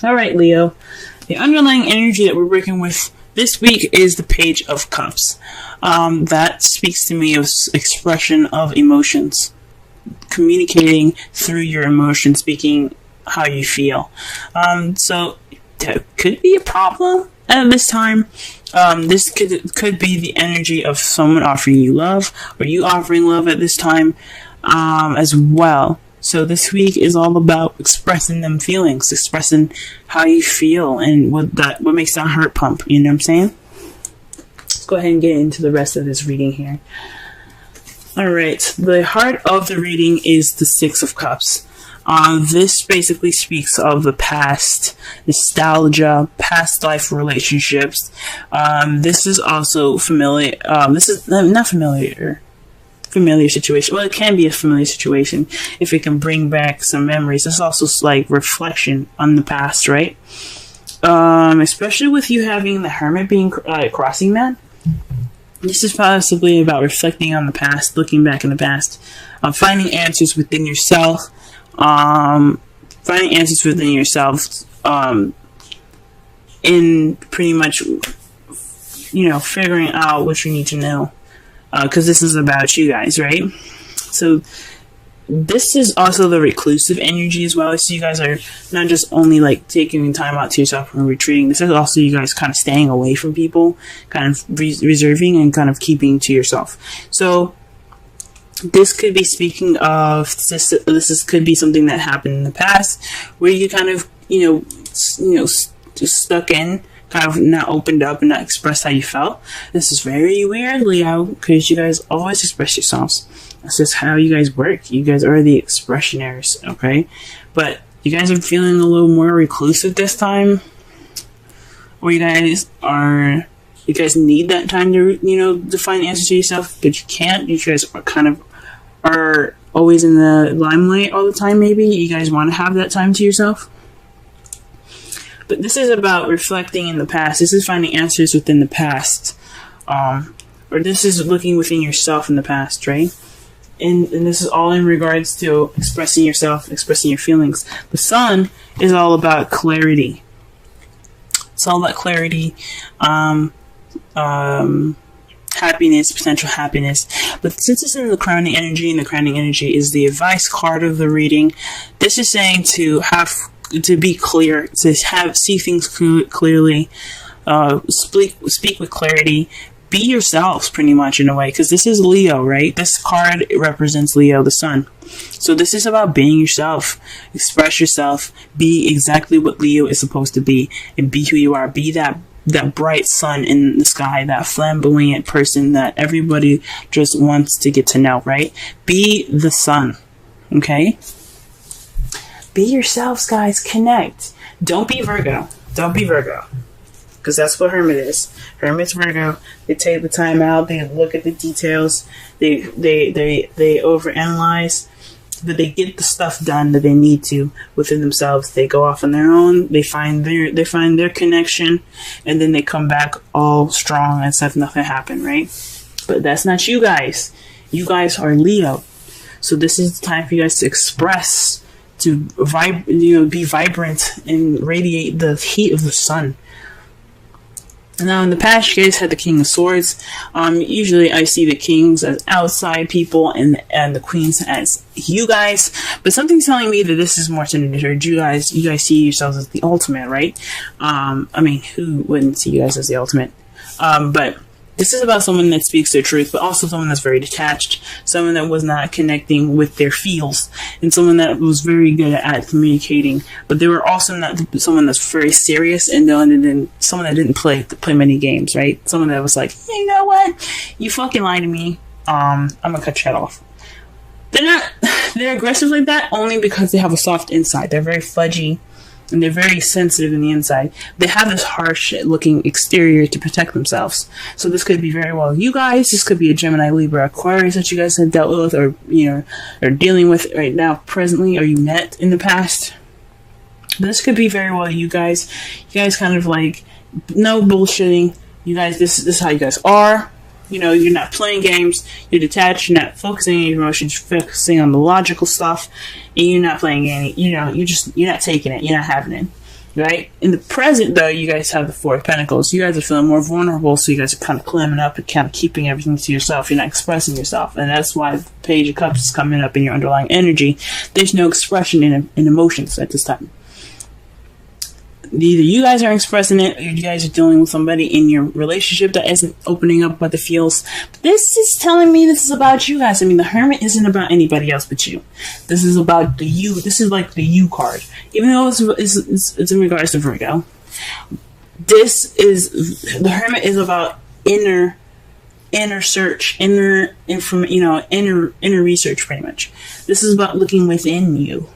All right, Leo. The underlying energy that we're working with this week is the Page of Cups. That speaks to me of expression of emotions, communicating through your emotions, speaking how you feel. So that could be a problem at this time. This could be the energy of someone offering you love, or you offering love at this time as well. So this week is all about expressing them feelings, expressing how you feel, and what makes that heart pump. You know what I'm saying? Let's go ahead and get into the rest of this reading here. All right, the heart of the reading is the Six of Cups. This basically speaks of the past, nostalgia, past life relationships. This is also familiar. This is not familiar situation. Well, it can be a familiar situation if it can bring back some memories. It's also like reflection on the past, right? Especially with you having the Hermit being crossing man. This is possibly about reflecting on the past, looking back in the past, finding answers within yourself, in pretty much, figuring out what you need to know. Because this is about you guys, right? So this is also the reclusive energy as well. So you guys are not just only like taking time out to yourself and retreating. This is also you guys kind of staying away from people, kind of reserving and kind of keeping to yourself. So this could be speaking of this could be something that happened in the past where you kind of just stuck in, kind of not opened up and not expressed how you felt. This is very weird, Leo, because you guys always express yourselves. That's just how you guys work. You guys are the expressioners, okay? But you guys are feeling a little more reclusive this time, or you guys need that time to find answers to yourself, but you can't. You guys are always in the limelight all the time. Maybe you guys want to have that time to yourself. But this is about reflecting in the past. This is finding answers within the past. Or this is looking within yourself in the past, right? And this is all in regards to expressing yourself, expressing your feelings. The Sun is all about clarity. It's all about clarity, happiness, potential happiness. But since it's in the crowning energy, and the crowning energy is the advice card of the reading, this is saying to be clear, to see things clearly, speak with clarity, be yourselves pretty much in a way, because this is Leo, right? This card represents Leo, the Sun. So this is about being yourself, express yourself, be exactly what Leo is supposed to be, and be who you are. Be that bright sun in the sky, that flamboyant person that everybody just wants to get to know, right? Be the Sun, okay? Be yourselves, guys. Connect. Don't be Virgo. Because that's what Hermit is. Hermit's Virgo. They take the time out. They look at the details. They overanalyze. But they get the stuff done that they need to within themselves. They go off on their own. They find their connection, and then they come back all strong as if nothing happened, right? But that's not you guys. You guys are Leo. So this is the time for you guys to express, to be vibrant and radiate the heat of the Sun. Now, in the past, you guys had the King of Swords. Usually, I see the kings as outside people and the queens as you guys. But something's telling me that this is more centered. You guys see yourselves as the ultimate, right? Who wouldn't see you guys as the ultimate? But this is about someone that speaks their truth, but also someone that's very detached, someone that was not connecting with their feels, and someone that was very good at communicating. But they were also not someone that's very serious, and someone that didn't play many games, right? Someone that was like, hey, you know what? You fucking lied to me. I'm gonna cut your head off. They're aggressive like that only because they have a soft inside. They're very fudgy. And they're very sensitive in the inside. They have this harsh looking exterior to protect themselves. So this could be very well you guys. This could be a Gemini, Libra, Aquarius that you guys have dealt with, or are dealing with right now presently, or you met in the past. But this could be very well you guys. You guys kind of like no bullshitting. You guys, this is how you guys are. You're not playing games. You're detached. You're not focusing on your emotions. You're focusing on the logical stuff, and you're not playing any. You're not taking it. You're not having it. right? In the present, though, you guys have the Four of Pentacles. You guys are feeling more vulnerable, so you guys are kind of clamming up and kind of keeping everything to yourself. You're not expressing yourself, and that's why the Page of Cups is coming up in your underlying energy. There's no expression in emotions at this time. Either you guys are expressing it, or you guys are dealing with somebody in your relationship that isn't opening up what it feels. But this is telling me this is about you guys. I mean, the Hermit isn't about anybody else but you. This is about the you. This is like the you card. Even though it's in regards to Virgo, this is, the Hermit is about inner search, inner research, pretty much. This is about looking within you.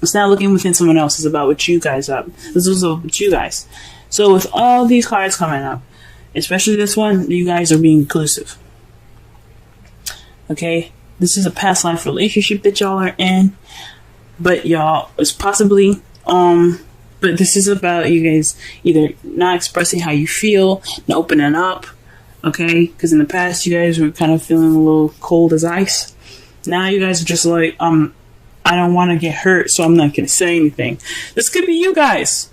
It's not looking within someone else. It's about what you guys up. This is about you guys. So with all these cards coming up, especially this one, you guys are being inclusive. Okay? This is a past life relationship that y'all are in. But y'all, it's possibly, but this is about you guys either not expressing how you feel, not opening up. Okay? Because in the past, you guys were kind of feeling a little cold as ice. Now you guys are just like, I don't want to get hurt, so I'm not going to say anything. This could be you guys.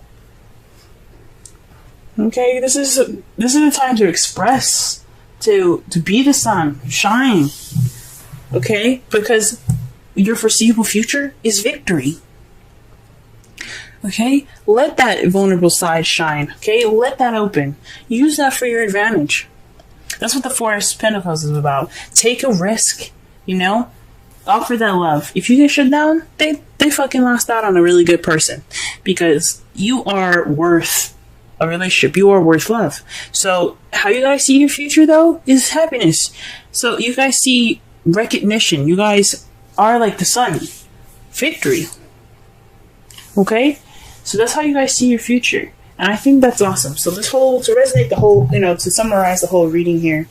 Okay, this is a time to express, to be the sun, shine. Okay, because your foreseeable future is victory. Okay, let that vulnerable side shine. Okay, let that open. Use that for your advantage. That's what the Four of Pentacles is about. Take a risk, you know? Offer that love. If you get shut down, they fucking lost out on a really good person, because you are worth a relationship. You are worth love. So how you guys see your future, though, is happiness. So you guys see recognition. You guys are like the sun. Victory. Okay? So that's how you guys see your future. And I think that's awesome. So to resonate the whole, to summarize the whole reading here,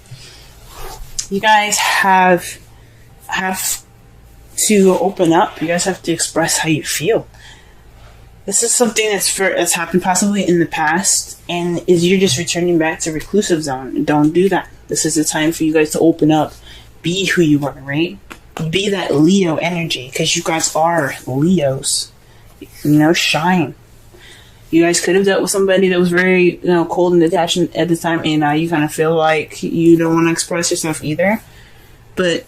you guys have to open up. You guys have to express how you feel. This is something that's happened possibly in the past, and you're just returning back to reclusive zone. Don't do that. This is the time for you guys to open up. Be who you are, right? Be that Leo energy, because you guys are Leos. Shine. You guys could have dealt with somebody that was very, cold and detached at the time, and now you kind of feel like you don't want to express yourself either. But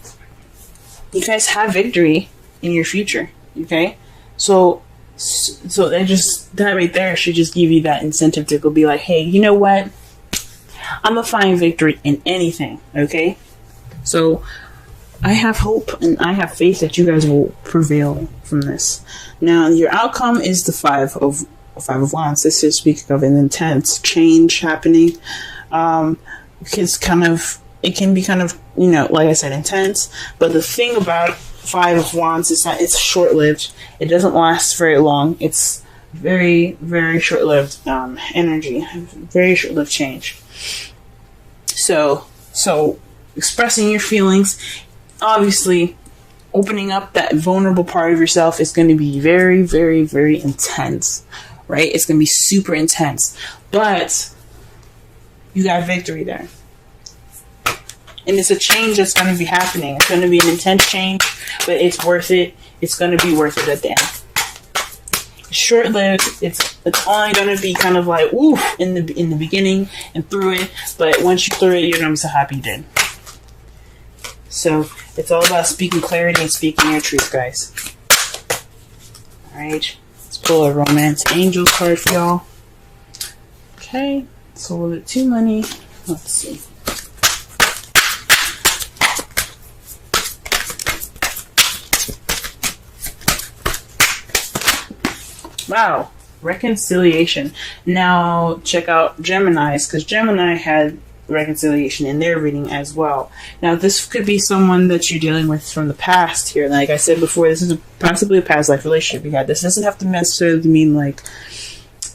you guys have victory in your future, okay? So that right there should just give you that incentive to go be like, hey, you know what? I'm gonna find victory in anything, okay? So I have hope and I have faith that you guys will prevail from this. Now, your outcome is the Five of Wands. This is speaking of an intense change happening. It can be kind of, like I said, intense. But the thing about Five of Wands is that it's short-lived. It doesn't last very long. It's very, very short-lived energy. Very short-lived change. So expressing your feelings, obviously, opening up that vulnerable part of yourself is going to be very, very, very intense. Right? It's going to be super intense. But you got victory there. And it's a change that's going to be happening. It's going to be an intense change, but it's worth it. It's going to be worth it at the end. Short-lived. It's only going to be kind of like, oof, in the beginning and through it. But once you're through it, you're going to be so happy you did. So it's all about speaking clarity and speaking your truth, guys. Alright. Let's pull a Romance Angels card for y'all. Okay. So we'll get 2 money. Let's see. Wow, reconciliation. Now check out Gemini's, because Gemini had reconciliation in their reading as well. Now this could be someone that you're dealing with from the past here. Like I said before, this is possibly a past life relationship you had. This doesn't have to necessarily mean like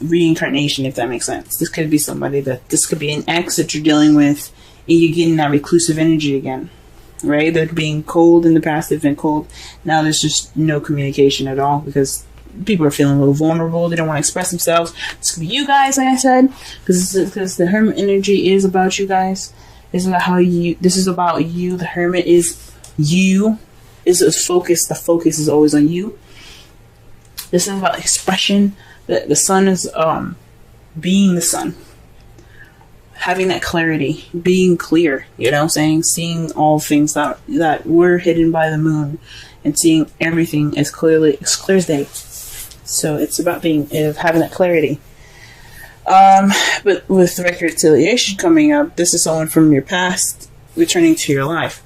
reincarnation, if that makes sense. This could be this could be an ex that you're dealing with, and you're getting that reclusive energy again. Right? They're being cold in the past. They've been cold. Now there's just no communication at all, because people are feeling a little vulnerable. They don't want to express themselves. This could be you guys, like I said, because the Hermit energy is about you guys. This is about you. The Hermit is you. Is focused. The focus is always on you. This is about expression, The sun is being the sun, having that clarity, being clear, you know what I'm saying? Seeing all things that were hidden by the moon, and seeing everything as clearly as day. So it's about having that clarity. But with the reconciliation coming up, this is someone from your past returning to your life.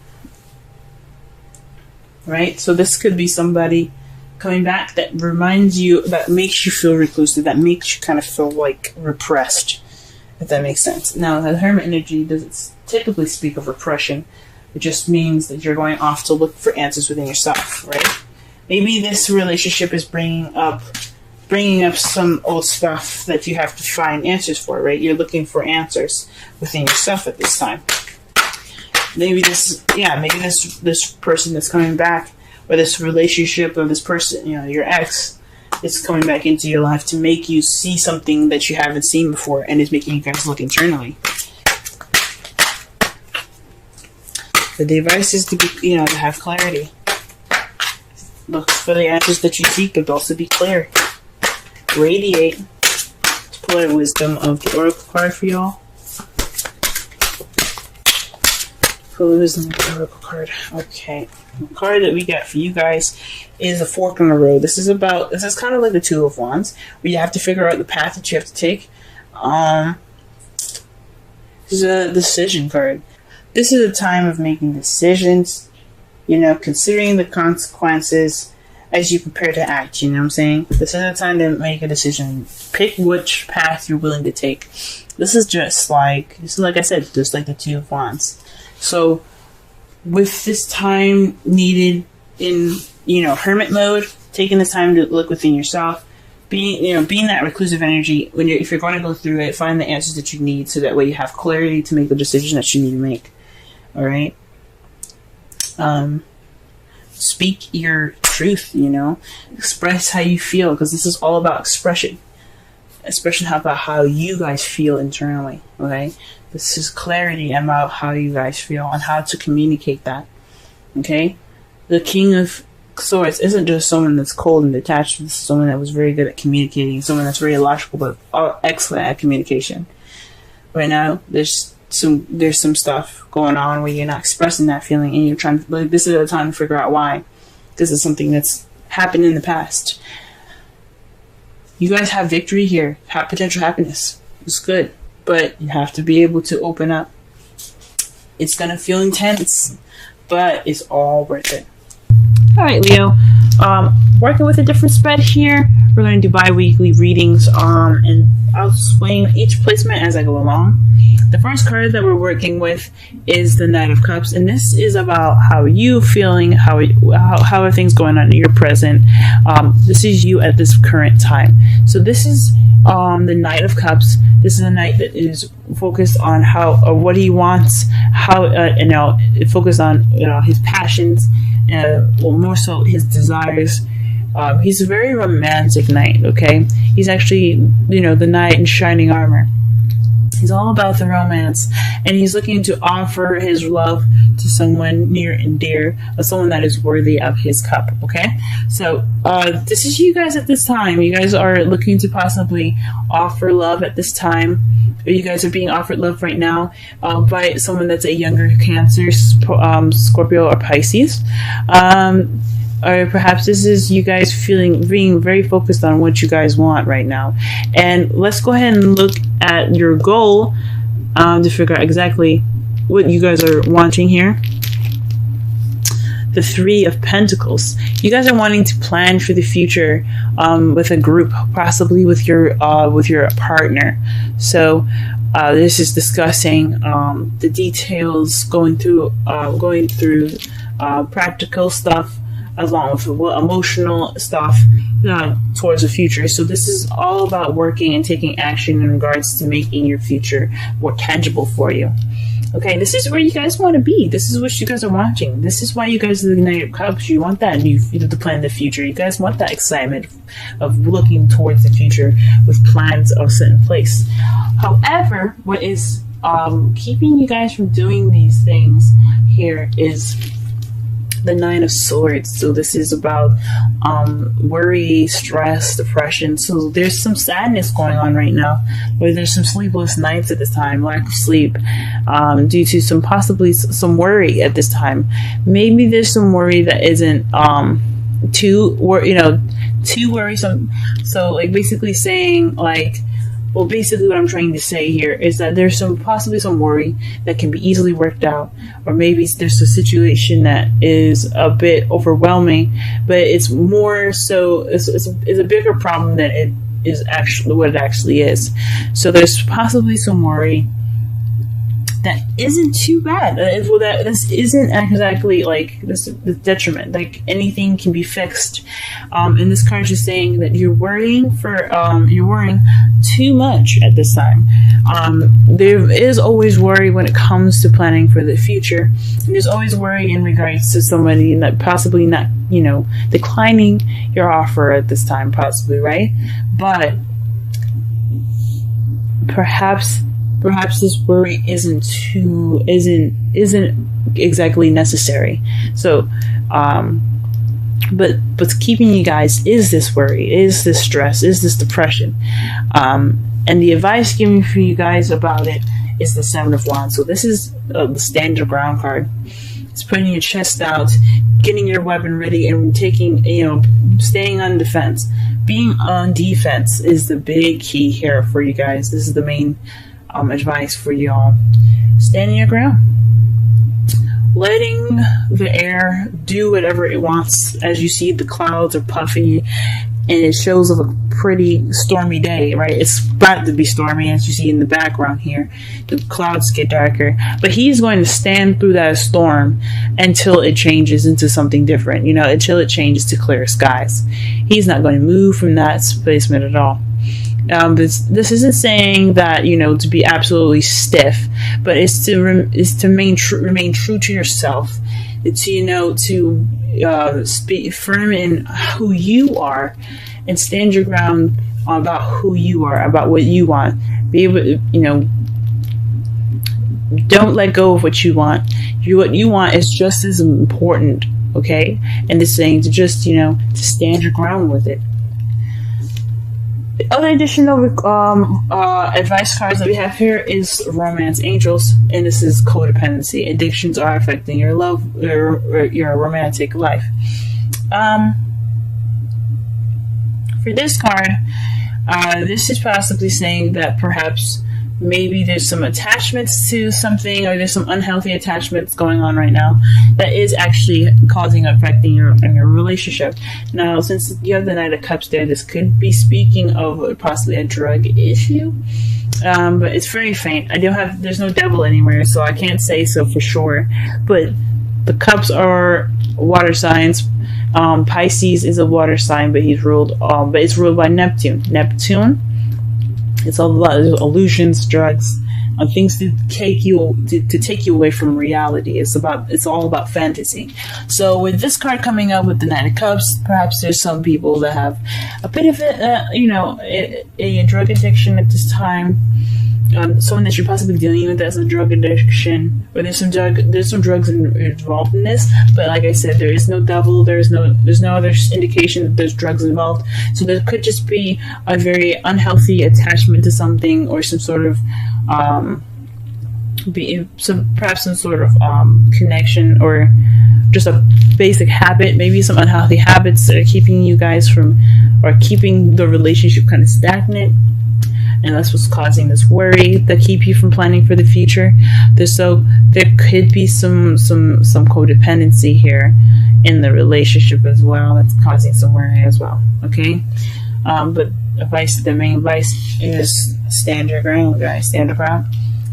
Right? So this could be somebody coming back that reminds you, that makes you feel reclusive, that makes you kind of feel like repressed, if that makes sense. Now, the Hermit energy doesn't typically speak of repression. It just means that you're going off to look for answers within yourself, right? Maybe this relationship is bringing up some old stuff that you have to find answers for, right? You're looking for answers within yourself at this time. Maybe this person that's coming back, or this relationship, or this person, you know, your ex, is coming back into your life to make you see something that you haven't seen before, and is making you guys look internally. The device is to be, to have clarity. Look for the answers that you seek, but also be clear. Radiate. To pull out wisdom of the oracle card for y'all. Pull wisdom of the oracle card. Okay. The card that we got for you guys is a fork in the road. This is kind of like the Two of Wands, where you have to figure out the path that you have to take. This is a decision card. This is a time of making decisions, considering the consequences as you prepare to act, you know what I'm saying? This is a time to make a decision. Pick which path you're willing to take. This is like I said, just like the Two of Wands. So, with this time needed in, hermit mode, taking the time to look within yourself, being that reclusive energy, if you're going to go through it, find the answers that you need so that way you have clarity to make the decision that you need to make. Alright? Speak your truth, express how you feel, because this is all about expression. About how you guys feel internally, okay? This is clarity about how you guys feel and how to communicate that, okay? The King of Swords isn't just someone that's cold and detached. This is someone that was very good at communicating, someone that's very logical but excellent at communication. Right now, there's some stuff going on where you're not expressing that feeling, and you're trying to, this is a time to figure out why. This is something that's happened in the past. You guys have victory here, have potential happiness. It's good, but you have to be able to open up. It's gonna feel intense, but it's all worth it. All right, Leo. Working with a different spread here. We're going to do bi-weekly readings, and I'll explain each placement as I go along. The first card that we're working with is the Knight of Cups, and this is about how you feeling, how are things going on in your present. This is you at this current time. So this is the Knight of Cups. This is a knight that is focused on what he wants, focused on his passions, more so his desires. He's a very romantic knight, okay? He's actually, the knight in shining armor. He's all about the romance, and he's looking to offer his love to someone near and dear, or someone that is worthy of his cup, okay? So, this is you guys at this time. You guys are looking to possibly offer love at this time. Or you guys are being offered love right now by someone that's a younger Cancer, Scorpio, or Pisces. Or perhaps this is you guys being very focused on what you guys want right now. And let's go ahead and look at your goal to figure out exactly what you guys are wanting here. The Three of Pentacles. You guys are wanting to plan for the future with a group, possibly with your partner. So this is discussing the details, going through practical stuff, along with emotional stuff towards the future. So this is all about working and taking action in regards to making your future more tangible for you. Okay, this is where you guys want to be. This is what you guys are wanting. This is why you guys are the Knight of Cups. You want that to plan the future. You guys want that excitement of looking towards the future with plans all set in place. However, what is keeping you guys from doing these things here is the Nine of Swords. So this is about worry, stress, depression. So there's some sadness going on right now, where there's some sleepless nights at this time, lack of sleep, due to some possibly some worry at this time. Maybe there's some worry that isn't too worrisome. So like basically saying like, well, basically what I'm trying to say here is that there's possibly some worry that can be easily worked out, or maybe there's a situation that is a bit overwhelming, but it's more so it's a bigger problem than it is actually what it actually is. So there's possibly some worry that isn't too bad. Well, that this isn't exactly like this detriment. Like anything can be fixed. And this card is saying that you're worrying too much at this time. There is always worry when it comes to planning for the future. And there's always worry in regards to somebody that possibly not, declining your offer at this time, possibly, right? But perhaps this worry isn't exactly necessary. So, but what's keeping you guys is this worry, is this stress, is this depression. And the advice given for you guys about it is the Seven of Wands. So this is the stand your ground card. It's putting your chest out, getting your weapon ready, and staying on defense. Being on defense is the big key here for you guys. This is the main advice for y'all. Standing your ground, letting the air do whatever it wants. As you see, the clouds are puffy, and it shows of a pretty stormy day, right? It's about to be stormy, as you see in the background here. The clouds get darker, but he's going to stand through that storm until it changes into something different, until it changes to clear skies. He's not going to move from that placement at all. This isn't saying that to be absolutely stiff, but it's to remain true to yourself. To speak firm in who you are, and stand your ground about who you are, about what you want. Be able to, don't let go of what you want. What you want is just as important, okay? And it's saying to just to stand your ground with it. The other additional advice cards that we have here is Romance Angels, and this is codependency. Addictions are affecting your love, your romantic life. For this card, this is possibly saying that perhaps maybe there's some attachments to something, or there's some unhealthy attachments going on right now that is actually affecting your relationship. Now, since you have the Knight of Cups there, this could be speaking of possibly a drug issue, but it's very faint. There's no devil anywhere, so I can't say so for sure, but the cups are water signs. Pisces is a water sign, but it's ruled by Neptune. It's all about illusions, drugs, and things to take you away from reality. It's all about fantasy. So with this card coming up with the Knight of Cups, perhaps there's some people that have a bit of a drug addiction at this time. Someone that you're possibly dealing with as a drug addiction, or there's some drugs involved in this. But like I said, there is no devil. There's no other indication that there's drugs involved. So there could just be a very unhealthy attachment to something, or some sort of perhaps some sort of connection, or just a basic habit. Maybe some unhealthy habits that are keeping you guys keeping the relationship kind of stagnant. And that's what's causing this worry that keep you from planning for the future. There could be some codependency here in the relationship as well. That's causing some worry as well. Okay, but the main advice is stand your ground, guys. Stand your ground.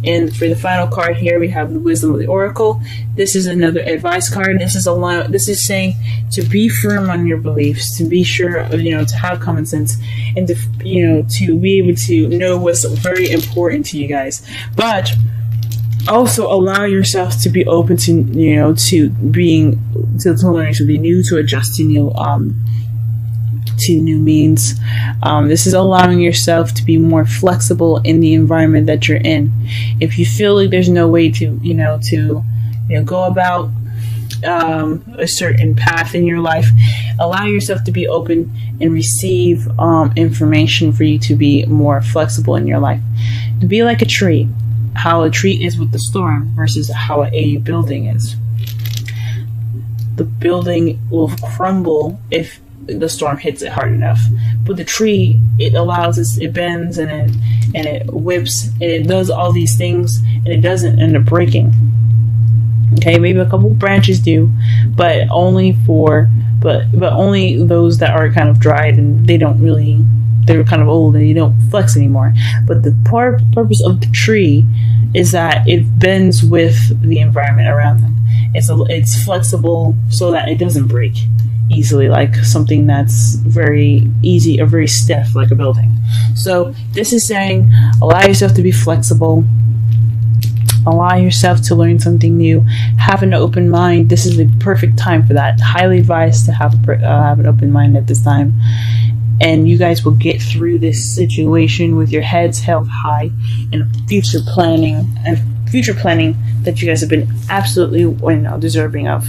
And for the final card here, we have the Wisdom of the Oracle. This is another advice card. This is saying to be firm on your beliefs, to be sure, to have common sense, and to be able to know what's very important to you guys. But also allow yourself to be open to learning something new, to adjust to new means. This is allowing yourself to be more flexible in the environment that you're in. If you feel like there's no way to go about a certain path in your life. Allow yourself to be open and receive information for you to be more flexible in your life. To be like a tree, how a tree is with the storm versus how a building is. The building will crumble if the storm hits it hard enough, but the tree, it allows us, it bends and it whips and it does all these things and it doesn't end up breaking. Okay, maybe a couple branches do, but only those that are kind of dried and they're kind of old and you don't flex anymore. But the purpose of the tree is that it bends with the environment around them. It's flexible so that it doesn't break easily, like something that's very easy or very stiff, like a building. So this is saying, allow yourself to be flexible. Allow yourself to learn something new. Have an open mind. This is the perfect time for that. Highly advised to have an open mind at this time. And you guys will get through this situation with your heads held high and future planning that you guys have been absolutely deserving of.